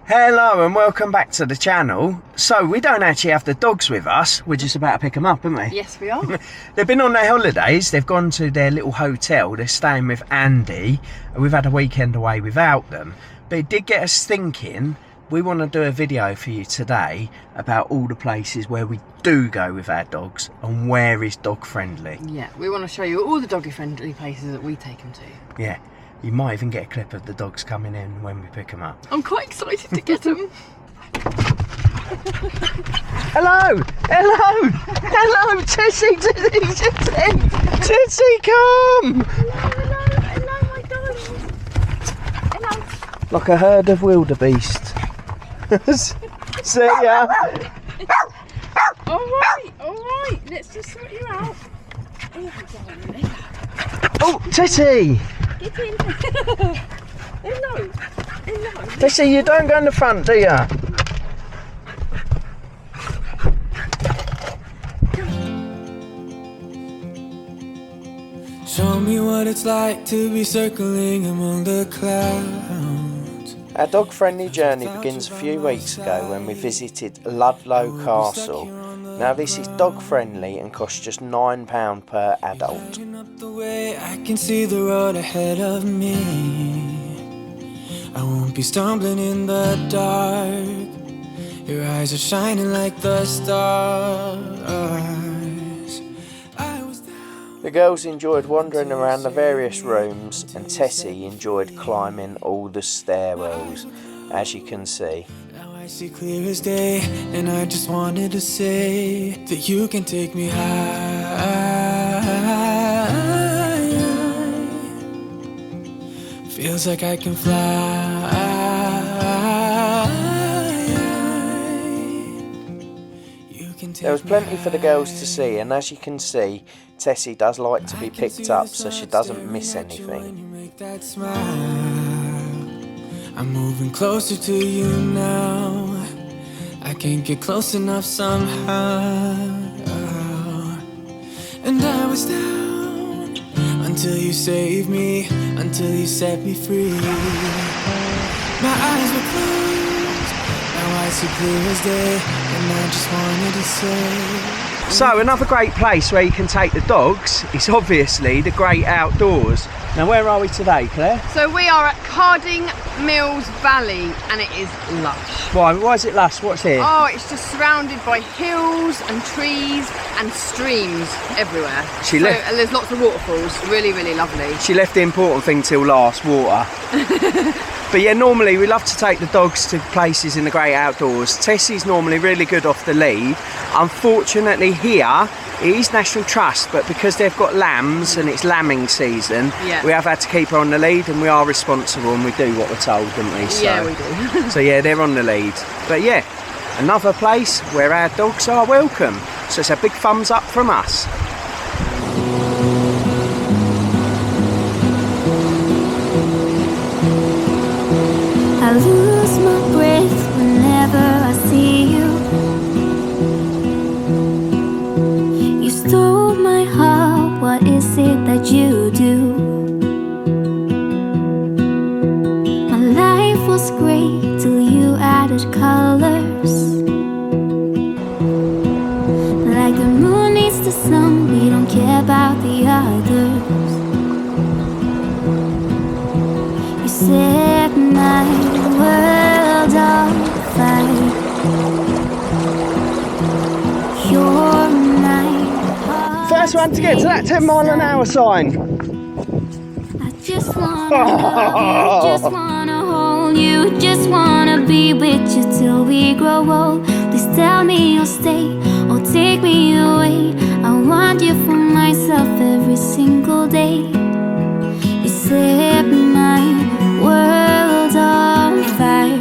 Hello and welcome back to the channel. So we don't actually have the dogs with us, we're just about to pick them up, aren't we? Yes, we are. They've been on their holidays, they've gone to their little hotel, they're staying with Andy, and we've had a weekend away without them. But it did get us thinking, we want to do a video for you today about all the places where we do go with our dogs and where is dog friendly. Yeah, we want to show you all the doggy friendly places that we take them to. Yeah. You might even get a clip of the dogs coming in when we pick them up. I'm quite excited to get them. Hello! Hello! Hello! Tessie! Tessie, come! Hello, my darlings. Hello. Like a herd of wildebeest. See ya! Alright, let's just sort you out. Oh, Tessie! Get in. Hello. Tessie, you don't go in the front, do ya? Show me what it's like to be circling among the clouds. Our dog-friendly journey begins a few weeks ago when we visited Ludlow Castle. Now this is dog-friendly and costs just £9 per adult. Up the way I can see the road ahead of me. I won't be stumbling in the dark. Your eyes are shining like the stars. The girls enjoyed wandering around the various rooms and Tessie enjoyed climbing all the stairwells, as you can see. Now I see clear as day, and I just wanted to say that you can take me high. Feels like I can fly. There was plenty for the girls to see, and as you can see, Tessie does like to be picked up so she doesn't miss anything. I'm moving closer to you now. I can't get close enough somehow. And I was down until you saved me, until you set me free. My eyes were closed, now I see clear as day, and I just wanted to say. So another great place where you can take the dogs is obviously the great outdoors. Now where are we today, Claire? So we are at Carding Mills Valley and it is lush. Why is it lush? What's here? Oh, it's just surrounded by hills and trees and streams everywhere. And there's lots of waterfalls, really, really lovely. She left the important thing till last, water. But yeah, normally we love to take the dogs to places in the great outdoors. Tessie's normally really good off the lead. Unfortunately here, it is National Trust, but because they've got lambs and it's lambing season, we have had to keep her on the lead, and we are responsible and we do what we're told, don't we? So, yeah, we do. So yeah, they're on the lead. But yeah, another place where our dogs are welcome. So it's a big thumbs up from us. I lose my breath whenever I see you. You stole my heart, what is it that you do? My life was great till you added colors. Like the moon needs the sun, we don't care about the others. You set my world on fire. You're my heart. First one to get to that 10-mile-an-hour sign. I just wanna love you, just wanna hold you, just wanna be with you till we grow old. Please tell me you'll stay or take me away. I want you for myself every single day. You set my world on fire.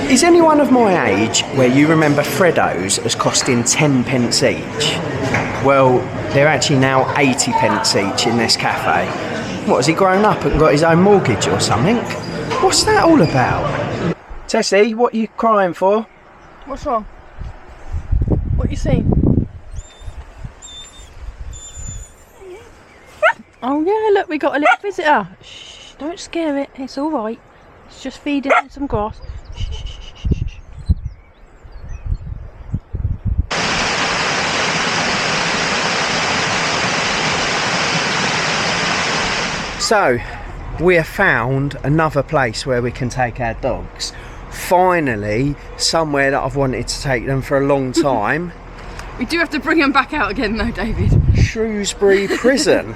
Is anyone of my age where you remember Freddos as costing 10p each? Well, they're actually now 80p each in this cafe. What, has he grown up and got his own mortgage or something? What's that all about? Tessie, what are you crying for? What's wrong? What you see? Oh yeah, look, we got a little visitor. Shh, don't scare it, it's all right. It's just feeding it some grass. So, we have found another place where we can take our dogs. Finally, somewhere that I've wanted to take them for a long time. We do have to bring them back out again though, David. Shrewsbury Prison.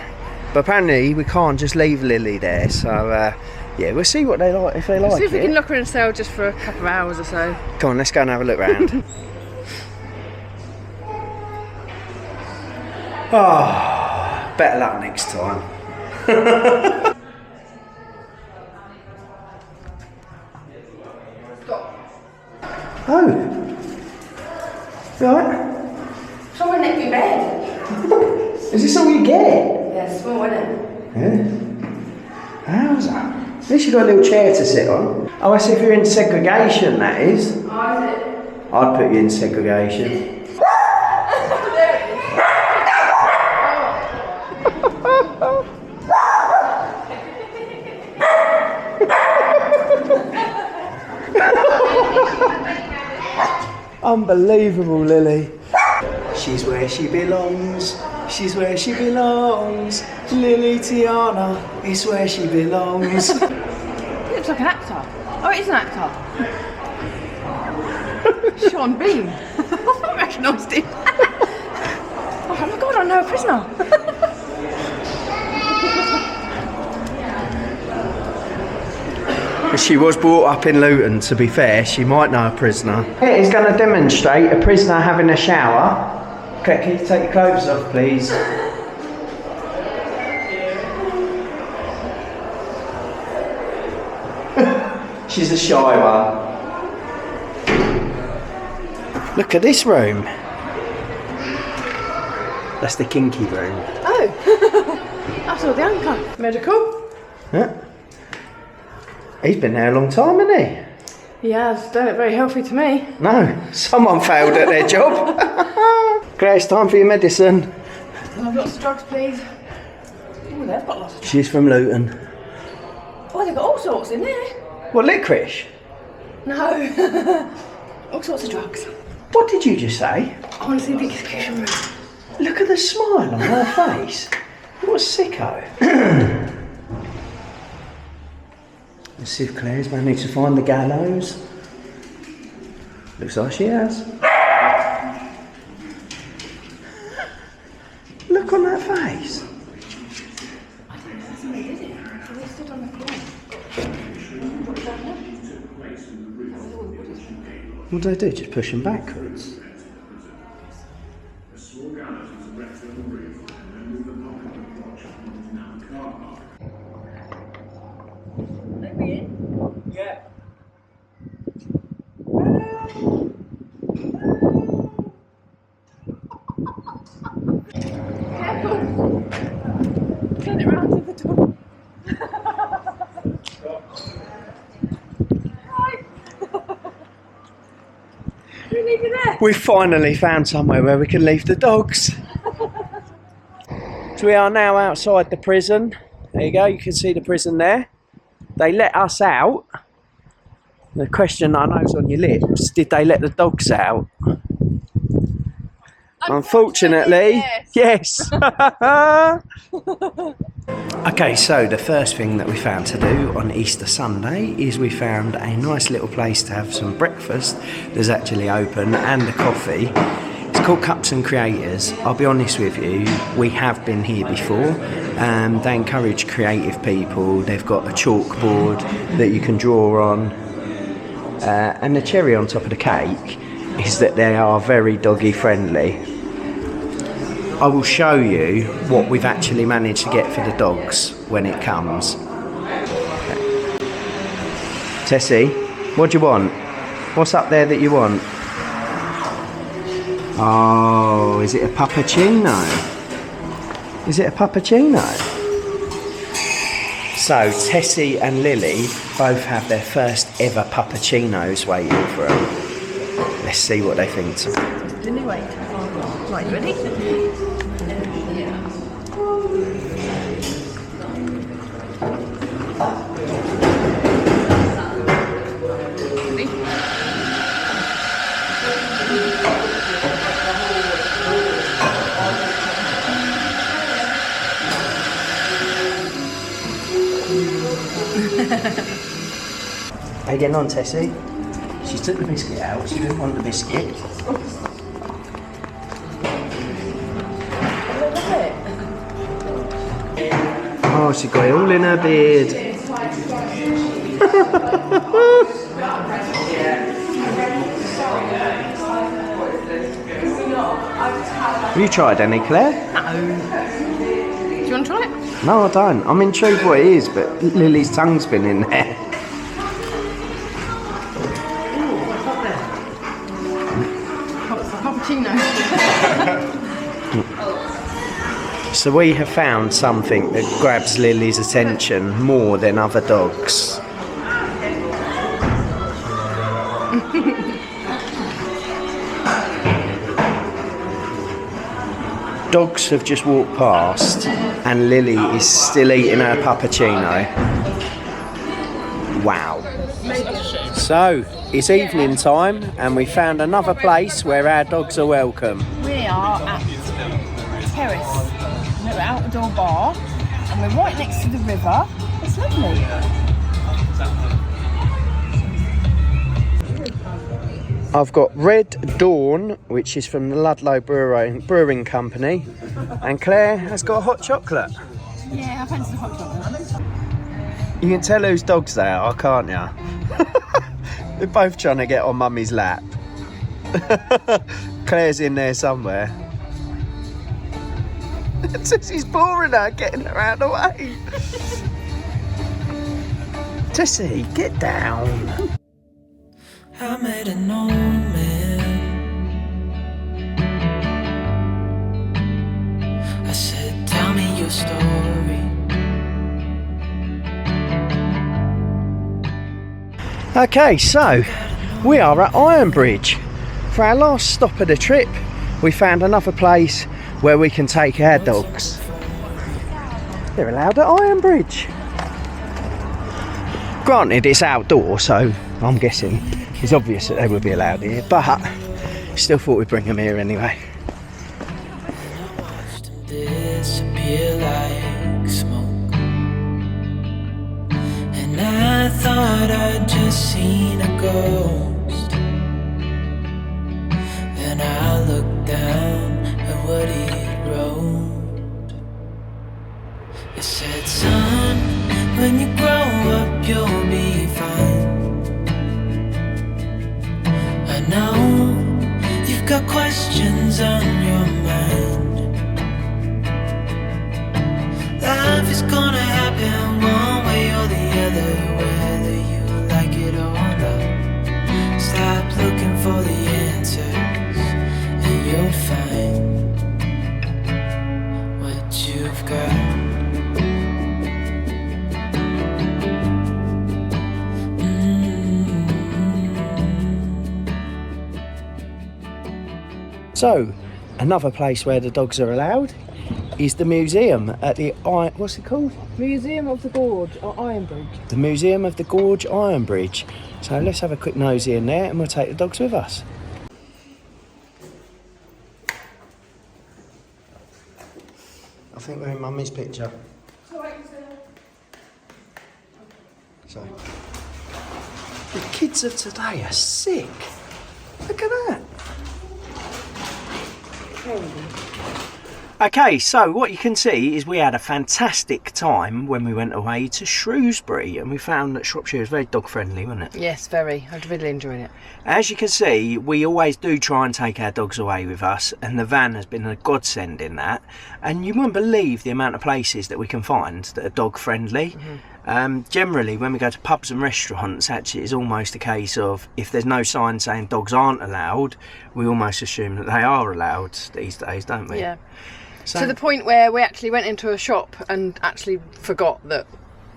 But apparently we can't just leave Lily there, so yeah, we'll see what they like, if they like it. See if we can lock her in a cell just for a couple of hours or so. Come on, let's go and have a look round. Oh, better luck next time. Oh, right. Someone let me bed. Is this all you get? Yeah, it's small, isn't it? Yeah. How's that? At least you've got a little chair to sit on. Oh, I see, if you're in segregation, that is. Oh, is it? I'd put you in segregation. Unbelievable, Lily. She's where she belongs. She's where she belongs. Lily Tiana is where she belongs. It looks like an actor. Oh, it is an actor. Sean Bean. I recognised him. Oh my god, I know a prisoner. She was brought up in Luton, to be fair. She might know a prisoner. He's going to demonstrate a prisoner having a shower. Okay, can you take your clothes off, please? She's a shy one. Look at this room. That's the kinky room. Oh, that's all the anchor. Medical. Yeah. He's been there a long time, hasn't he? He has. Don't look very healthy to me. No, someone failed at their job. Claire, it's time for your medicine. I've lots of drugs, please. Oh, they've got lots of drugs. She's from Luton. Oh, they've got all sorts in there. What, licorice? No. All sorts of drugs. What did you just say? I want to see the execution room. Look at the smile on her face. What a sicko. Let's see if Claire's managed to find the gallows. Looks like she has. Look on that face. I didn't know that's what they did it. So they stood on the floor. What do they do? Just push them backwards? Yeah. Careful. Turn it round to the door. You leave it there. We finally found somewhere where we can leave the dogs. So we are now outside the prison. There you go, you can see the prison there. They let us out. The question I know's on your lips, did they let the dogs out? Unfortunately, yes. Okay, so the first thing that we found to do on Easter Sunday is we found a nice little place to have some breakfast that's actually open, and a coffee. It's called Cups and Creators. I'll be honest with you, we have been here before. They encourage creative people. They've got a chalkboard that you can draw on. And the cherry on top of the cake is that they are very doggy friendly. I will show you what we've actually managed to get for the dogs when it comes. Tessie, what do you want? What's up there that you want? Oh, is it a Pupachino? Is it a Pupachino? So Tessie and Lily both have their first ever Pupachinos waiting for them. Let's see what they think. Lily, wait. Right, you ready? How you getting on, Tessie? She took the biscuit out. She didn't want the biscuit. Oh, she got it all in her beard. Have you tried any, Claire? No. Do you want to try it? No, I don't. I'm intrigued what it is, but Lily's tongue's been in there. Pupachino. So we have found something that grabs Lily's attention more than other dogs. Dogs have just walked past and Lily is still eating her pupachino. Wow. So, it's evening time and we found another place where our dogs are welcome. We are at Terrace, an outdoor bar, and we're right next to the river. It's lovely. I've got Red Dawn, which is from the Ludlow Brewing Company, and Claire has got a hot chocolate. Yeah, I fancy the hot chocolate. You can tell whose dogs they are, can't you? They're both trying to get on Mummy's lap. Claire's in there somewhere. Tessie's boring her, getting her out of the way. Tessie, get down. I made an old man. I said, tell me your story. Okay, so we are at Ironbridge. For our last stop of the trip, we found another place where we can take our dogs. They're allowed at Ironbridge. Granted, it's outdoor, so I'm guessing it's obvious that they would be allowed here, but still thought we'd bring them here anyway. I watched them disappear like smoke, and I thought I'd just seen a ghost. Then I looked down at what he wrote. It said, son, when you grow up you'll be fine. I know you've got questions on your mind. Life is gonna happen one way or the other, whether you like it or not. Stop looking for the answers and you'll find what you've got. So, another place where the dogs are allowed is the museum at the what's it called? Museum of the Gorge at Ironbridge. The Museum of the Gorge, Ironbridge. So let's have a quick nosy in there and we'll take the dogs with us. I think we're in Mummy's picture. So, the kids of today are sick. Look at that. Okay, so what you can see is we had a fantastic time when we went away to Shrewsbury, and we found that Shropshire is very dog friendly, wasn't it? Yes, very. I really enjoyed it. As you can see, we always do try and take our dogs away with us, and the van has been a godsend in that. And you wouldn't believe the amount of places that we can find that are dog friendly. Generally, when we go to pubs and restaurants, actually it's almost a case of if there's no sign saying dogs aren't allowed, we almost assume that they are allowed these days, don't we? Yeah. So, to the point where we actually went into a shop and actually forgot that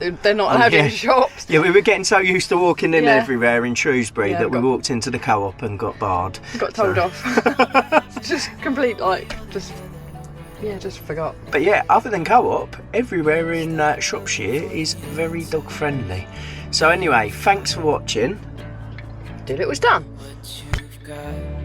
they're not allowed in shops. Yeah, we were getting so used to walking in everywhere in Shrewsbury that we walked into the Co-op and got barred. Got told off. Just complete, just forgot. But yeah, other than Co-op, everywhere in Shropshire is very dog friendly. So anyway, thanks for watching. Till it was done. What you've got.